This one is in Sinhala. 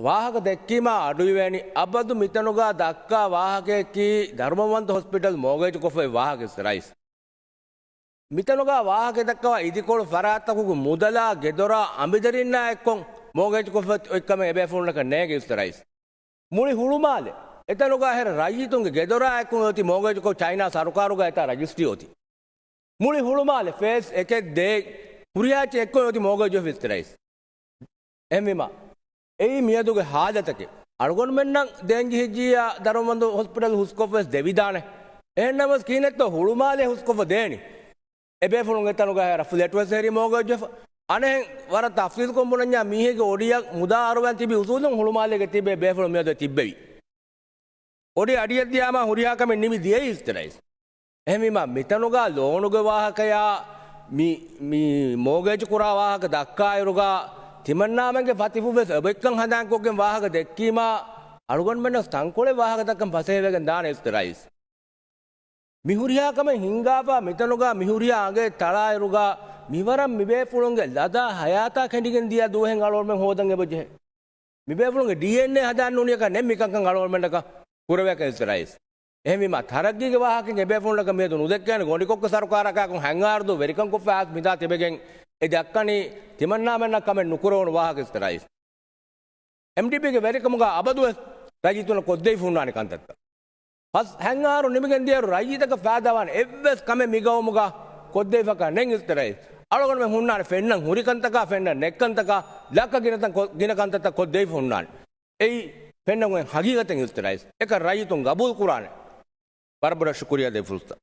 ವಾಹಕ ದೆಕ್ಕಿಮ ಅಡುವೆನಿ ಅಬ್ಬದು ಮಿತನುಗ ದಕ್ಕ ವಾಹಕಕ್ಕೆ ಧರ್ಮವಂತ ಹಾಸ್ಪಿಟಲ್ ಮೋಗೇಜ್ ಕೊಫೆ ವಾಹಕ ರೈಸ್ ಮಿತನುಗ ವಾಹಕ ದಕ್ಕವ ಇದಿಕೋಳು ಫರಾತಕು ಮುದಲ ಗೆದೊರ ಅಮಿದರಿನ್ನ ಎಕ್ಕೊಂ ಮೋಗೇಜ್ ಕೊಫೆ ಎಕ್ಕಮ ಎಬೆ ಫೋನ್ಲಕ ನೇಗೆ ರೈಸ್ ಮುಳಿ ಹುಳುಮಾಲೆ ಎತನುಗ ಹೆರ ರೈತುಂಗೆ ಗೆದೊರ ಎಕ್ಕೊಂ ಹೋತಿ ಮೋಗೇಜ್ ಕೊ ಚೈನಾ ಸರ್ಕಾರುಗ ಎತ ರಜಿಸ್ಟ್ರಿ ಹೋತಿ ಮುಳಿ ಹುಳುಮಾಲೆ ಫೇಸ್ ಎಕೆ ದೇ ಹುರಿಯಾಚೆ ಎಕ್ಕೊಂ ಹೋತಿ ಮೋಗೇಜ್ ಆಫೀಸ್ ರೈಸ್ ಎಮ್ಮಿಮಾ ඒ මියදුගේ හාදතකේ අඩුගොන් මෙන්නම් දෙංගි හිජිය දරමන්දු හොස්පිටල් හුස්කොෆස් දෙවිදානේ එහෙන්නම ස්කීනෙත්ත හුළුමාලේ හුස්කොෆ දේනි එබේ ෆුලුන් එතනුගා රෆුලෙට්වස් හේරි මොගොජ්ජ අනේ වර තෆ්සීල් කොම්බුනඤ්ඤා මීහෙගේ ඔඩියක් මුදා අරවන් තිබි උසුලුන් හුළුමාලේගේ තිබේ බේ ෆුලුන් මියද තිබ්බෙවි ඔඩි අඩියක් දියාම හුරියාකම නිමි දියේ ඉස්තරයිස් එහෙමිම මෙතනුගා ලෝණුගේ වාහකයා මි මොගේජ් කුරා වාහක දක්කායරුගා තිමන්නාමගේ පතිපුබෙස ඔබෙක්කන් හදාන්කෝගෙන් වාහක දෙක්කීම අලුගොන් මෙන්න ස්තංකොලේ වාහක දක්කන් පසේවගෙන් දාන ඉස්තරයිස් මිහුරියාකම හිංගාපා මෙතනුගා මිහුරියාගේ තලායරුගා මිවරම් මිබේ පුලුන්ගේ ලදා හයාතා කැඩිගෙන් දියා දුහෙන් අලෝල්මෙන් හොදන් එබජේ මිබේ පුලුන්ගේ DNA හදාන්න උණිය එක නෙම්මිකංකන් අලෝල්මෙන් එක කුරවැක ඉස්තරයිස් එහෙමිම තරග්ගිගේ වාහකෙන් එබේ පුලුන්ලක මේ දුනු දෙක්කන ගොඩි කොක්ක සරකාරකකන් හැංගාර්දු වෙරිකන් කොෆාස් මිදා තිබෙගෙන් එදක්කනි තිමන්නාමෙන්න්න කමෙන් නුකරවුණු වාහකස්තරයිස් MDPගේ වැරිකමුග අබදුව රජිතුන කොද්දෙයි ෆුන්නානි කන්තත්ත පස් හැංගාරු නිමිගෙන්දියරු රජීතක ෆෑදවන් එවස් කම මිගවමුග කොද්දේෆක නෙන් ස්තරයිස් අලගොන හුන්නාන ෆෙන්නම් හුරිකන්තක ෆෙන්න නෙක්කන්තක ලක්ක ගිනකන්තත කොද්දෙයි ෆුන්නානි එයි ෆෙන්නගුවෙන් හගීගතෙන් ස්තරයිස් එක රජිතුන් ගබුල් කුරාන බරබර ශුකුරියා දෙ ෆුල්ස්තා